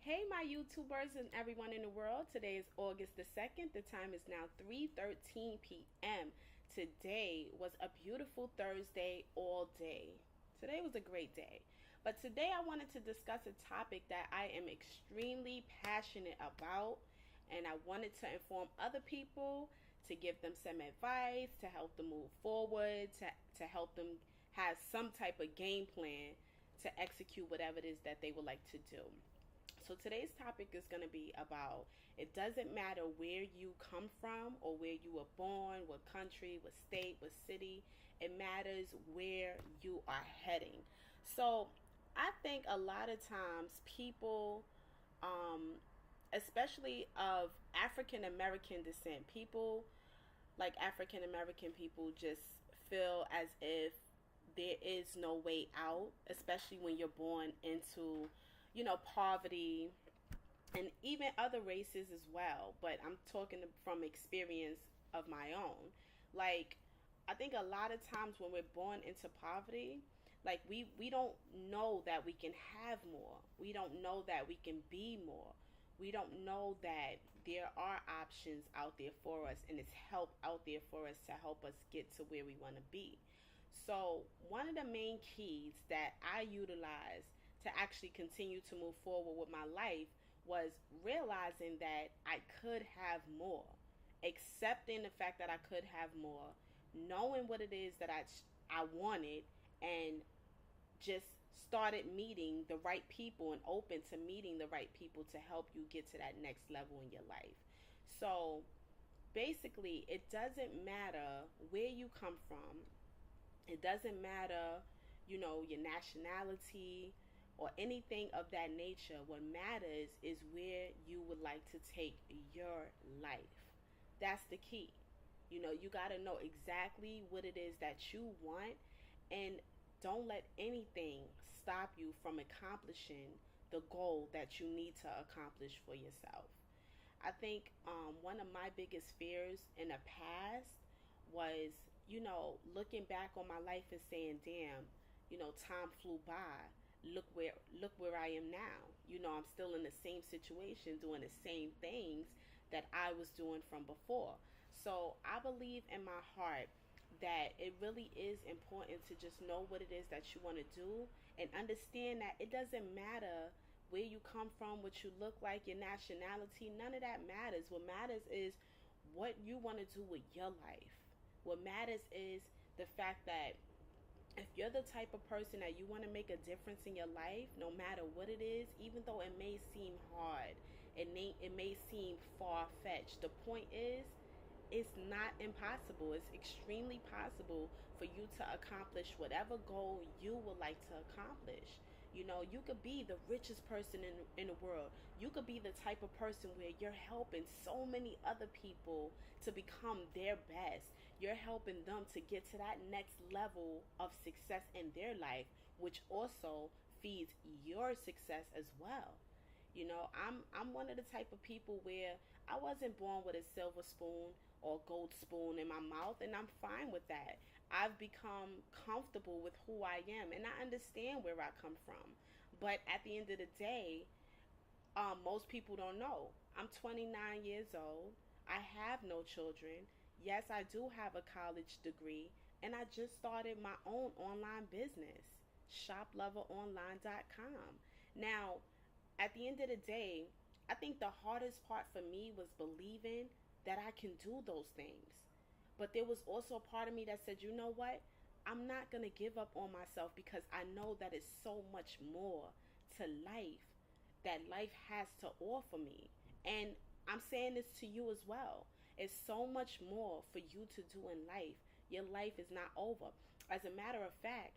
Hey, my YouTubers and everyone in the world. Today is August the 2nd. The time is now 3:13 p.m. Today was a beautiful Thursday all day. Today was a great day. But today I wanted to discuss a topic that I am extremely passionate about, and I wanted to inform other people, to give them some advice, to help them move forward, to help them have some type of game plan to execute whatever it is that they would like to do. So today's topic is going to be about, it doesn't matter where you come from or where you were born, what country, what state, what city. It matters where you are heading. So I think a lot of times people, um, especially of African American descent, people like African American people just feel as if there is no way out, especially when you're born into, poverty, and even other races as well. But I'm talking from experience of my own. Like, I think a lot of times when we're born into poverty, like we don't know that we can have more. We don't know that we can be more. We don't know that there are options out there for us, and it's help out there for us to help us get to where we want to be. So, one of the main keys that I utilized to actually continue to move forward with my life was realizing that I could have more, accepting the fact that I could have more, knowing what it is that I wanted, and just started meeting the right people and open to meeting the right people to help you get to that next level in your life. So basically, it doesn't matter where you come from, it doesn't matter, your nationality or anything of that nature. What matters is where you would like to take your life. That's the key. You got to know exactly what it is that you want, and don't let anything stop you from accomplishing the goal that you need to accomplish for yourself. I think one of my biggest fears in the past was, looking back on my life and saying, "Damn, time flew by. Look where I am now. I'm still in the same situation, doing the same things that I was doing from before." So I believe in my heart that it really is important to just know what it is that you want to do, and understand that it doesn't matter where you come from, what you look like, your nationality. None of that matters. What matters is what you want to do with your life. What matters is the fact that if you're the type of person that you want to make a difference in your life, no matter what it is, even though it may seem hard, it may seem far fetched. The point is, it's not impossible. It's extremely possible for you to accomplish whatever goal you would like to accomplish. You could be the richest person in the world. You could be the type of person where you're helping so many other people to become their best. You're helping them to get to that next level of success in their life, which also feeds your success as well. I'm one of the type of people where I wasn't born with a silver spoon or gold spoon in my mouth, and I'm fine with that. I've become comfortable with who I am, and I understand where I come from. But at the end of the day, most people don't know. I'm 29 years old. I have no children. Yes, I do have a college degree, and I just started my own online business, shoploveronline.com. Now, at the end of the day, I think the hardest part for me was believing that I can do those things. But there was also a part of me that said, you know what? I'm not going to give up on myself, because I know that it's so much more to life that life has to offer me. And I'm saying this to you as well. It's so much more for you to do in life. Your life is not over. As a matter of fact,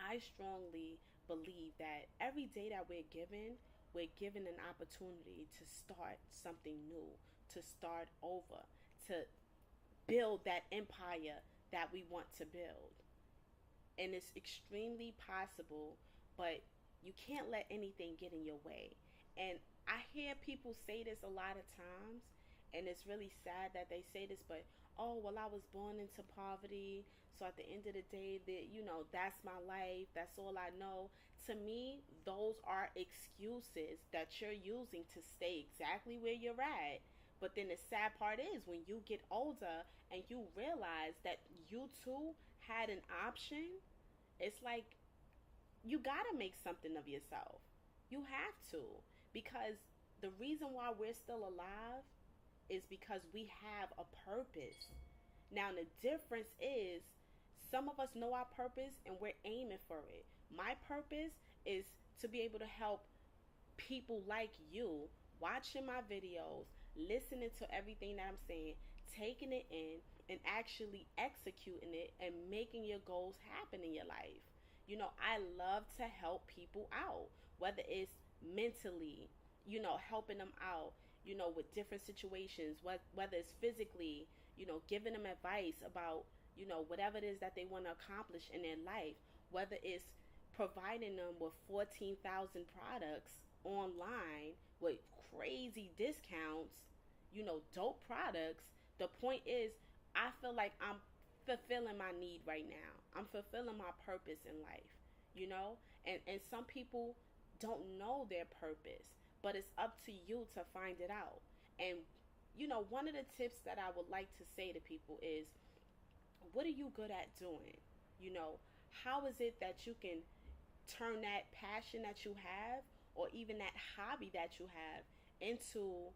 I strongly believe that every day that we're given an opportunity to start something new, to start over, to build that empire that we want to build. And it's extremely possible, but you can't let anything get in your way. And I hear people say this a lot of times, and it's really sad that they say this, but oh, well, I was born into poverty, so at the end of the day, that's my life, that's all I know. To me, those are excuses that you're using to stay exactly where you're at. But then the sad part is when you get older and you realize that you too had an option, it's like you gotta make something of yourself. You have to. Because the reason why we're still alive is because we have a purpose. Now, the difference is some of us know our purpose and we're aiming for it. My purpose is to be able to help people like you watching my videos, listening to everything that I'm saying, taking it in, and actually executing it and making your goals happen in your life. I love to help people out, whether it's mentally, helping them out, with different situations, whether it's physically, giving them advice about, whatever it is that they want to accomplish in their life, whether it's providing them with 14,000 products online with crazy discounts, dope products. The point is, I feel like I'm fulfilling my need right now. I'm fulfilling my purpose in life, you know? And some people don't know their purpose, but it's up to you to find it out. And, one of the tips that I would like to say to people is, what are you good at doing? How is it that you can turn that passion that you have or even that hobby that you have into,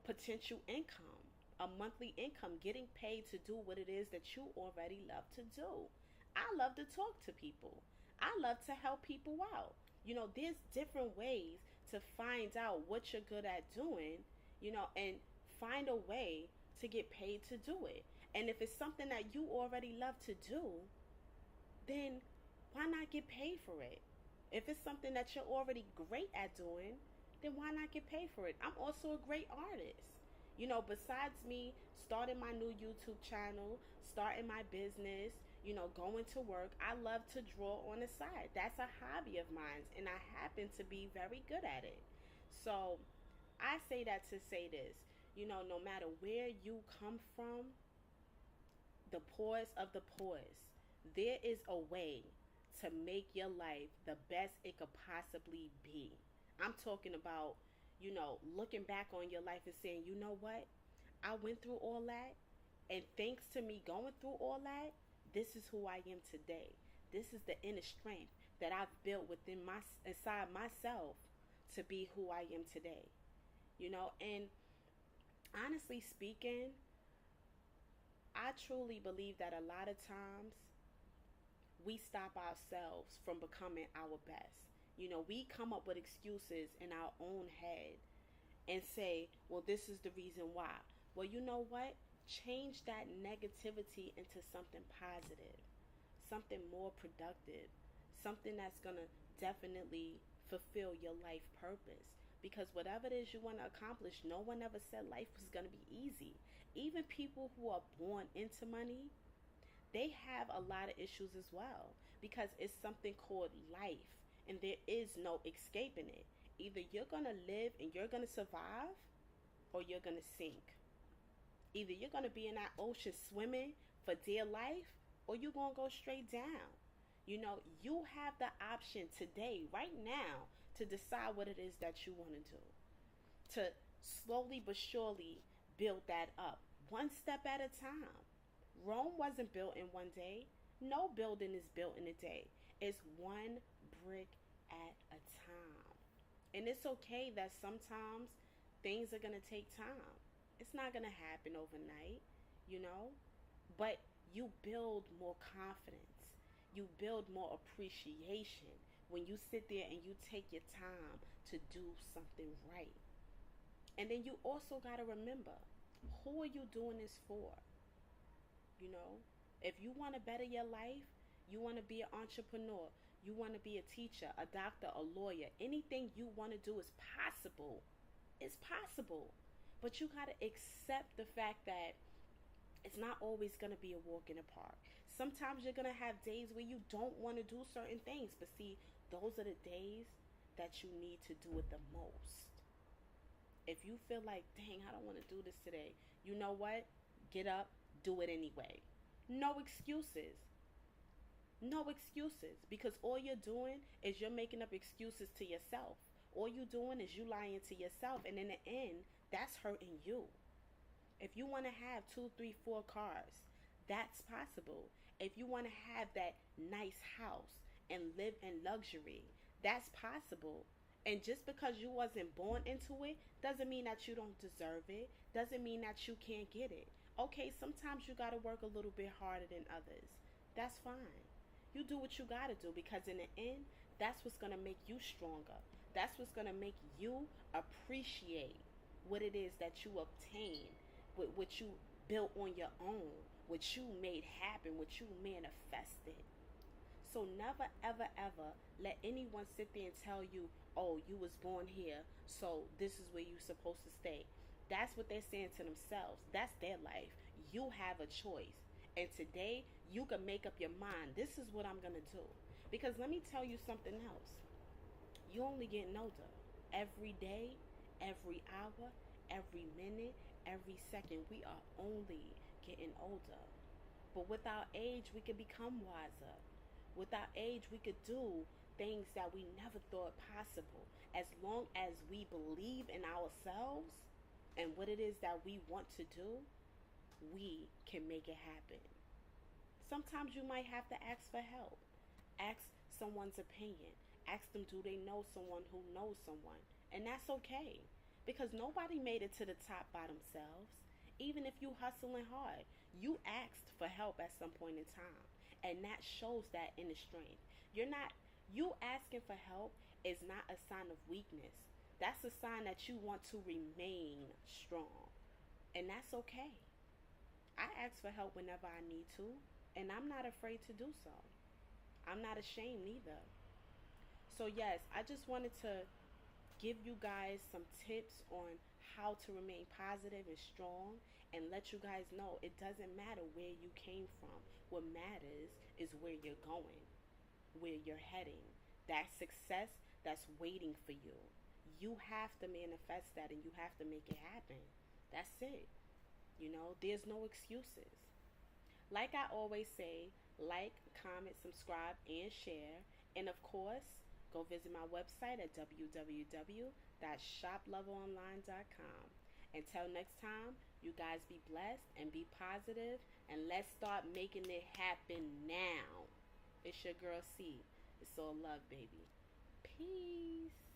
potential income, a monthly income, getting paid to do what it is that you already love to do. I love to talk to people. I love to help people out. There's different ways to find out what you're good at doing, and find a way to get paid to do it. And if it's something that you already love to do, then why not get paid for it? If it's something that you're already great at doing, then why not get paid for it? I'm also a great artist. Besides me starting my new YouTube channel, starting my business, going to work, I love to draw on the side. That's a hobby of mine, and I happen to be very good at it. So I say that to say this, no matter where you come from, the poorest of the poorest, there is a way to make your life the best it could possibly be. I'm talking about, looking back on your life and saying, you know what? I went through all that, and thanks to me going through all that, this is who I am today. This is the inner strength that I've built inside myself to be who I am today. And honestly speaking, I truly believe that a lot of times we stop ourselves from becoming our best. We come up with excuses in our own head and say, well, this is the reason why. Well, you know what? Change that negativity into something positive, something more productive, something that's going to definitely fulfill your life purpose. Because whatever it is you want to accomplish, no one ever said life was going to be easy. Even people who are born into money, they have a lot of issues as well, because it's something called life and there is no escaping it. Either you're going to live and you're going to survive, or you're going to sink. Either you're going to be in that ocean swimming for dear life, or you're going to go straight down. You have the option today, right now, to decide what it is that you want to do, to slowly but surely build that up, one step at a time. Rome wasn't built in one day. No building is built in a day. It's one brick at a time. And it's okay that sometimes things are going to take time. It's not going to happen overnight, but you build more confidence. You build more appreciation when you sit there and you take your time to do something right. And then you also got to remember, who are you doing this for? If you want to better your life, you want to be an entrepreneur, you want to be a teacher, a doctor, a lawyer, anything you want to do is possible. It's possible. But you got to accept the fact that it's not always going to be a walk in the park. Sometimes you're going to have days where you don't want to do certain things. But see, those are the days that you need to do it the most. If you feel like, dang, I don't want to do this today, you know what? Get up, do it anyway. No excuses. No excuses. Because all you're doing is you're making up excuses to yourself. All you're doing is you lying to yourself. And in the end, that's hurting you. If you want to have 2, 3, 4 cars, that's possible. If you want to have that nice house and live in luxury, that's possible. And just because you wasn't born into it doesn't mean that you don't deserve it. Doesn't mean that you can't get it. Okay, sometimes you got to work a little bit harder than others. That's fine. You do what you got to do because in the end, that's what's going to make you stronger. That's what's going to make you appreciate what it is that you obtain, what you built on your own, what you made happen, what you manifested. So never, ever, ever let anyone sit there and tell you, oh, you was born here, so this is where you're supposed to stay. That's what they're saying to themselves. That's their life. You have a choice. And today, you can make up your mind. This is what I'm going to do. Because let me tell you something else. You only getting older. Every day, every hour, every minute, every second, we are only getting older. But with our age, we could become wiser. With our age, we could do things that we never thought possible. As long as we believe in ourselves and what it is that we want to do, we can make it happen. Sometimes you might have to ask for help. Ask someone's opinion. Ask them, do they know someone who knows someone? And that's okay. Because nobody made it to the top by themselves. Even if you hustling hard, you asked for help at some point in time. And that shows that inner strength. You asking for help is not a sign of weakness. That's a sign that you want to remain strong. And that's okay. I ask for help whenever I need to, and I'm not afraid to do so. I'm not ashamed either. So yes, I just wanted to give you guys some tips on how to remain positive and strong and let you guys know it doesn't matter where you came from. What matters is where you're going, where you're heading. That success that's waiting for you. You have to manifest that and you have to make it happen. That's it. There's no excuses. Like I always say, like, comment, subscribe, and share. And of course, go visit my website at www.shoploveonline.com. Until next time, you guys be blessed and be positive, and let's start making it happen now. It's your girl C. It's all love, baby. Peace.